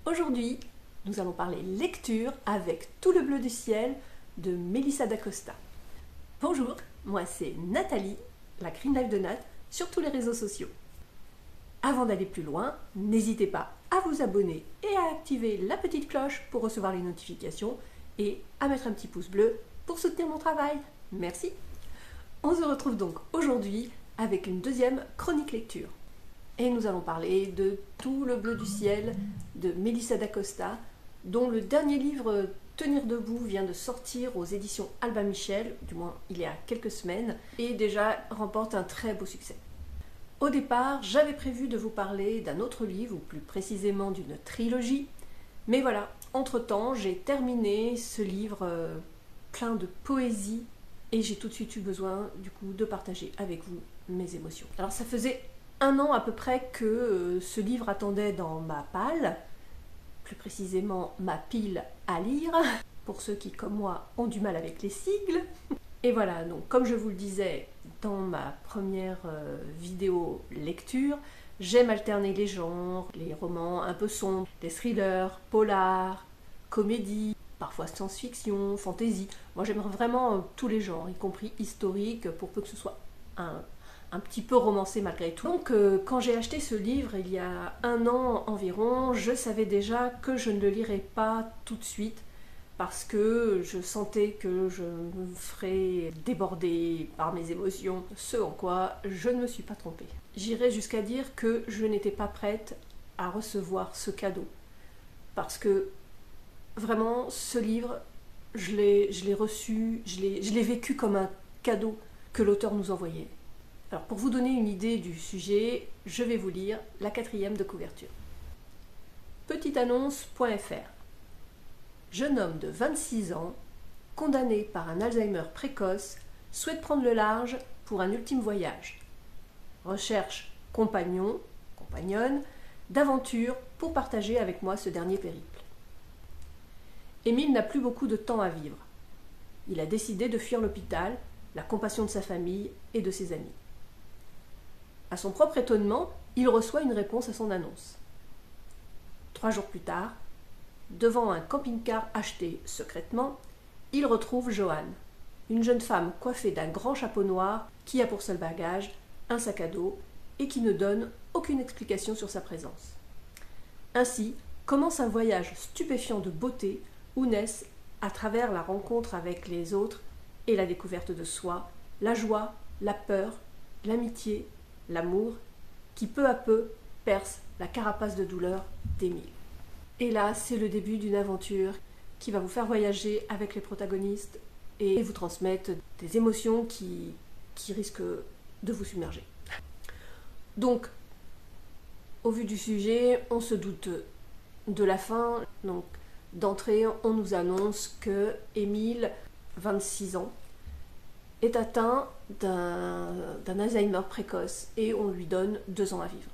Aujourd'hui, nous allons parler lecture avec Tout le bleu du ciel de Melissa d'Acosta. Bonjour, moi c'est Nathalie, la Green Life de Nat, sur tous les réseaux sociaux. Avant d'aller plus loin, n'hésitez pas à vous abonner et à activer la petite cloche pour recevoir les notifications et à mettre un petit pouce bleu pour soutenir mon travail. Merci. On se retrouve donc aujourd'hui avec une deuxième chronique lecture. Et nous allons parler de Tout le bleu du ciel de Melissa d'Acosta, dont le dernier livre Tenir debout vient de sortir aux éditions Albin Michel, du moins il y a quelques semaines, et déjà remporte un très beau succès. Au départ, j'avais prévu de vous parler d'un autre livre, ou plus précisément d'une trilogie, mais voilà, entre-temps, j'ai terminé ce livre plein de poésie, et j'ai tout de suite eu besoin, du coup, de partager avec vous mes émotions. Alors ça faisait 1 an à peu près que ce livre attendait dans ma palle, plus précisément ma pile à lire, pour ceux qui, comme moi, ont du mal avec les sigles. Et voilà, donc comme je vous le disais dans ma première vidéo lecture, j'aime alterner les genres, les romans un peu sombres, les thrillers, polars, comédies, parfois science-fiction, fantasy. Moi j'aime vraiment tous les genres, y compris historique, pour peu que ce soit un petit peu romancé malgré tout. Donc quand j'ai acheté ce livre il y a 1 an environ, je savais déjà que je ne le lirais pas tout de suite parce que je sentais que je me ferais déborder par mes émotions, ce en quoi je ne me suis pas trompée. J'irais jusqu'à dire que je n'étais pas prête à recevoir ce cadeau parce que vraiment ce livre, je l'ai reçu, je l'ai vécu comme un cadeau que l'auteur nous envoyait. Alors pour vous donner une idée du sujet, je vais vous lire la 4e de couverture. Petiteannonce.fr. Jeune homme de 26 ans, condamné par un Alzheimer précoce, souhaite prendre le large pour un ultime voyage. Recherche compagnon, compagnonne, d'aventure pour partager avec moi ce dernier périple. Émile n'a plus beaucoup de temps à vivre. Il a décidé de fuir l'hôpital, la compassion de sa famille et de ses amis. À son propre étonnement, il reçoit une réponse à son annonce. 3 jours plus tard, devant un camping-car acheté secrètement, il retrouve Joanne, une jeune femme coiffée d'un grand chapeau noir qui a pour seul bagage un sac à dos et qui ne donne aucune explication sur sa présence. Ainsi commence un voyage stupéfiant de beauté où naissent, à travers la rencontre avec les autres et la découverte de soi, la joie, la peur, l'amitié, l'amour, qui peu à peu perce la carapace de douleur d'Émile. Et là, c'est le début d'une aventure qui va vous faire voyager avec les protagonistes et vous transmettre des émotions qui risquent de vous submerger. Donc, au vu du sujet, on se doute de la fin. Donc, d'entrée, on nous annonce que Émile, 26 ans, est atteint d'un Alzheimer précoce et on lui donne 2 ans à vivre.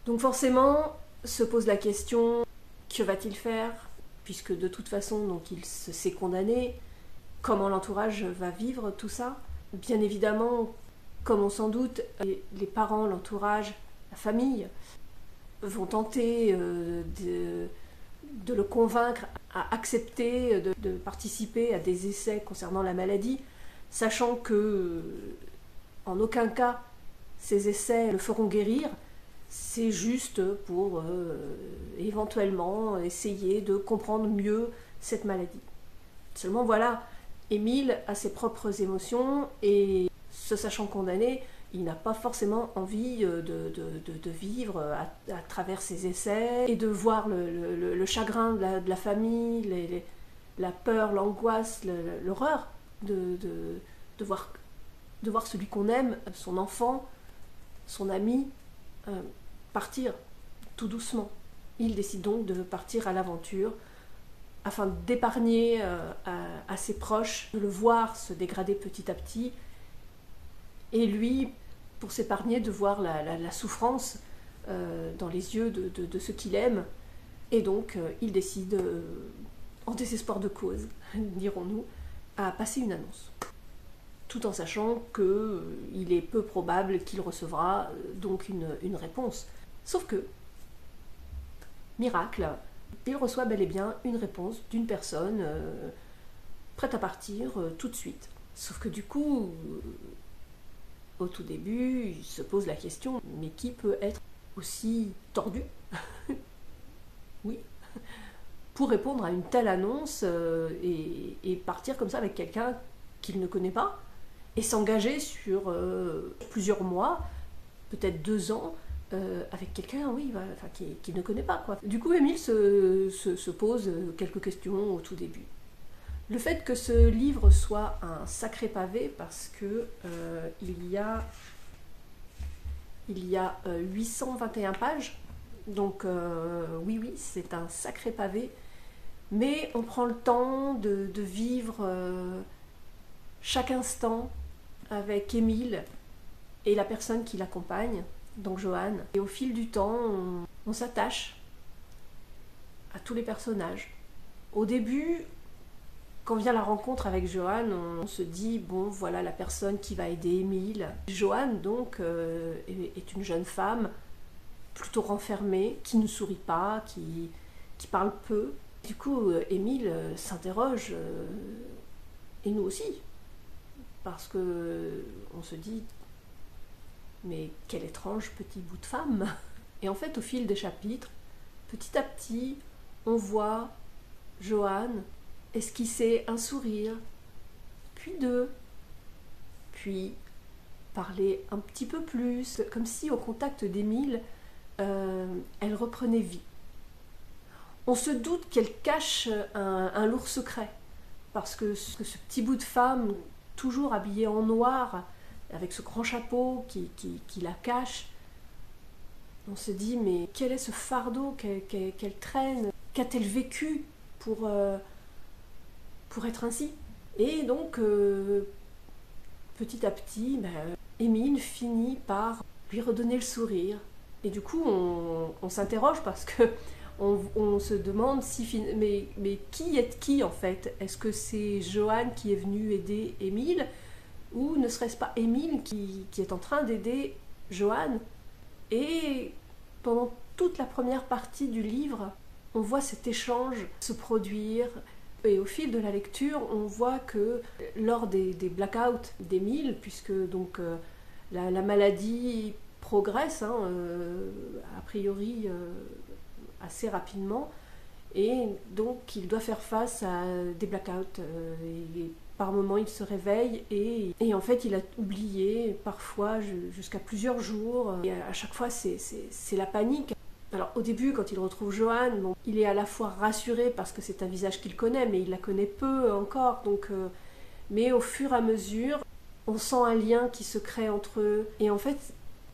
Donc forcément, se pose la question, que va-t-il faire? Puisque de toute façon, donc, il s'est condamné. Comment l'entourage va vivre tout ça? Bien évidemment, comme on s'en doute, les parents, l'entourage, la famille vont tenter de le convaincre à accepter de participer à des essais concernant la maladie, sachant que en aucun cas ces essais le feront guérir, c'est juste pour éventuellement essayer de comprendre mieux cette maladie. Seulement voilà, Émile a ses propres émotions et se sachant condamné, il n'a pas forcément envie de vivre à travers ces essais et de voir le chagrin de la famille, la peur, l'angoisse, l'horreur de voir celui qu'on aime, son enfant, son ami, partir tout doucement. Il décide donc de partir à l'aventure afin d'épargner à ses proches, de le voir se dégrader petit à petit, et lui, pour s'épargner de voir la souffrance dans les yeux de ceux qu'il aime. Et donc, il décide, en désespoir de cause, dirons-nous, à passer une annonce. Tout en sachant qu'il est peu probable qu'il recevra donc une réponse. Sauf que, miracle, il reçoit bel et bien une réponse d'une personne prête à partir tout de suite. Sauf que du coup, au tout début, il se pose la question, mais qui peut être aussi tordu oui, pour répondre à une telle annonce et partir comme ça avec quelqu'un qu'il ne connaît pas et s'engager sur plusieurs mois, peut-être 2 ans, avec quelqu'un qu'il ne connaît pas, quoi. Du coup, Émile se pose quelques questions au tout début. Le fait que ce livre soit un sacré pavé, parce que il y a 821 pages, donc oui, c'est un sacré pavé, mais on prend le temps de vivre chaque instant avec Émile et la personne qui l'accompagne, donc Johanne. Et au fil du temps, on s'attache à tous les personnages. Au début, quand vient la rencontre avec Johanne, on se dit, bon, voilà la personne qui va aider Émile. Johanne, donc, est une jeune femme plutôt renfermée, qui ne sourit pas, qui parle peu. Du coup, Émile s'interroge, et nous aussi, parce que on se dit, mais quel étrange petit bout de femme. Et en fait, au fil des chapitres, petit à petit, on voit Johanne esquisser un sourire, puis 2, puis parler un petit peu plus, comme si au contact d'Émile, elle reprenait vie. On se doute qu'elle cache un lourd secret, parce que ce petit bout de femme, toujours habillée en noir, avec ce grand chapeau qui la cache, on se dit, mais quel est ce fardeau qu'elle traîne? Qu'a-t-elle vécu pour être ainsi? Et donc, petit à petit, Émile finit par lui redonner le sourire. Et du coup, on s'interroge parce que on se demande mais qui est qui en fait? Est-ce que c'est Johanne qui est venue aider Émile, ou ne serait-ce pas Émile qui est en train d'aider Johanne? Et pendant toute la première partie du livre, on voit cet échange se produire. Et au fil de la lecture, on voit que lors des blackouts d'Émile, puisque donc la maladie progresse, a priori assez rapidement, et donc il doit faire face à des blackouts. Et par moments, il se réveille et en fait, il a oublié parfois jusqu'à plusieurs jours. Et à chaque fois, c'est la panique. Alors au début, quand il retrouve Johanne, bon, il est à la fois rassuré parce que c'est un visage qu'il connaît, mais il la connaît peu encore. Donc, mais au fur et à mesure, on sent un lien qui se crée entre eux. Et en fait,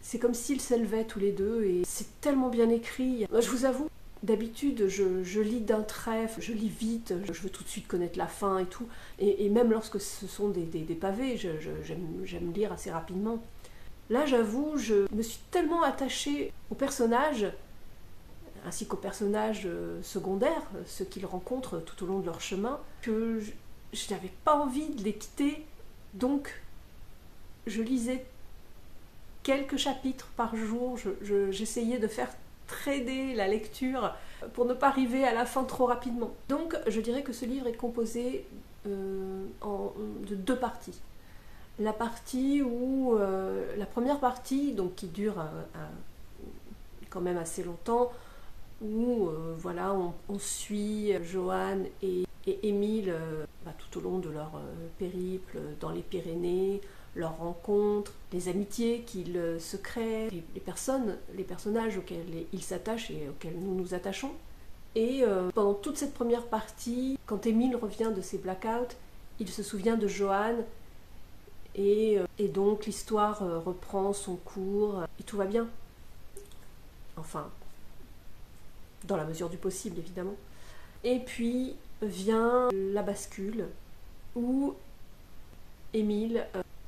c'est comme s'ils s'élevaient tous les deux. Et c'est tellement bien écrit. Je vous avoue, d'habitude, je lis d'un trait, je lis vite, je veux tout de suite connaître la fin et tout. Et même lorsque ce sont des pavés, j'aime lire assez rapidement. Là, j'avoue, je me suis tellement attachée aux personnages, ainsi qu'aux personnages secondaires, ceux qu'ils rencontrent tout au long de leur chemin, que je n'avais pas envie de les quitter. Donc, je lisais quelques chapitres par jour, j'essayais de faire trader la lecture pour ne pas arriver à la fin trop rapidement. Donc, je dirais que ce livre est composé de 2 parties. La partie où, la première partie, donc qui dure quand même assez longtemps, où voilà, on suit Johanne et Émile tout au long de leur périple dans les Pyrénées, leurs rencontres, les amitiés qu'ils se créent, les personnages auxquels ils s'attachent et auxquels nous nous attachons. Et pendant toute cette première partie, quand Émile revient de ses blackouts, il se souvient de Johanne et donc l'histoire reprend son cours et tout va bien. Enfin, dans la mesure du possible, évidemment. Et puis vient la bascule où Émile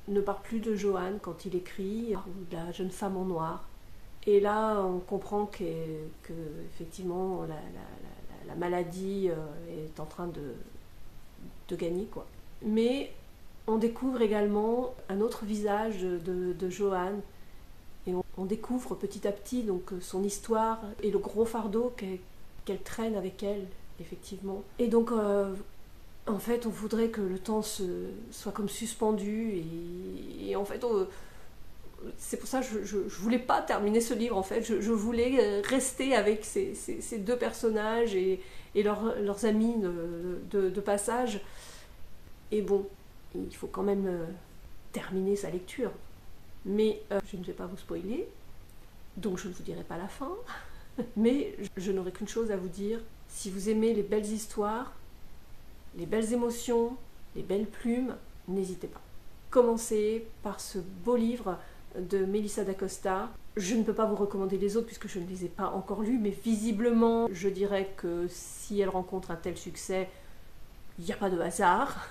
ne parle plus de Johanne quand il écrit, ou de la jeune femme en noir. Et là, on comprend que effectivement, la maladie est en train de gagner, quoi. Mais on découvre également un autre visage de Johanne. Et on découvre petit à petit donc son histoire et le gros fardeau qu'elle traîne avec elle, effectivement. Et donc, en fait, on voudrait que le temps soit comme suspendu, et en fait, c'est pour ça que je voulais pas terminer ce livre, en fait. Je voulais rester avec ces deux personnages et leurs amis de passage. Et bon, il faut quand même terminer sa lecture. Mais je ne vais pas vous spoiler, donc je ne vous dirai pas la fin. Mais je n'aurai qu'une chose à vous dire. Si vous aimez les belles histoires, les belles émotions, les belles plumes, n'hésitez pas. Commencez par ce beau livre de Melissa d'Acosta. Je ne peux pas vous recommander les autres puisque je ne les ai pas encore lus, mais visiblement, je dirais que si elle rencontre un tel succès, il n'y a pas de hasard.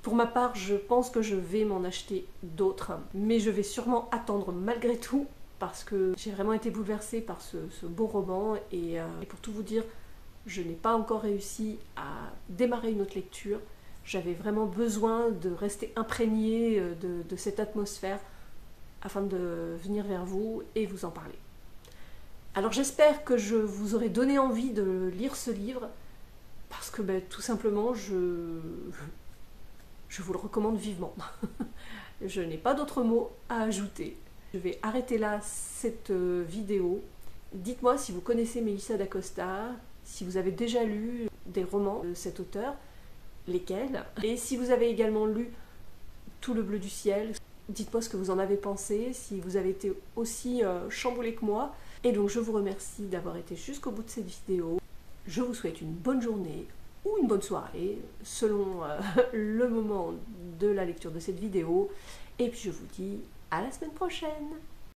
Pour ma part, je pense que je vais m'en acheter d'autres, mais je vais sûrement attendre malgré tout parce que j'ai vraiment été bouleversée par ce beau roman et pour tout vous dire, je n'ai pas encore réussi à démarrer une autre lecture. J'avais vraiment besoin de rester imprégnée de cette atmosphère afin de venir vers vous et vous en parler. Alors j'espère que je vous aurai donné envie de lire ce livre parce que tout simplement je vous le recommande vivement. Je n'ai pas d'autres mots à ajouter. Je vais arrêter là cette vidéo. Dites-moi si vous connaissez Melissa d'Acosta, si vous avez déjà lu des romans de cet auteur, lesquels, et si vous avez également lu Tout le bleu du ciel, dites-moi ce que vous en avez pensé, si vous avez été aussi chamboulé que moi. Et donc je vous remercie d'avoir été jusqu'au bout de cette vidéo. Je vous souhaite une bonne journée ou une bonne soirée, selon le moment de la lecture de cette vidéo. Et puis je vous dis à la semaine prochaine.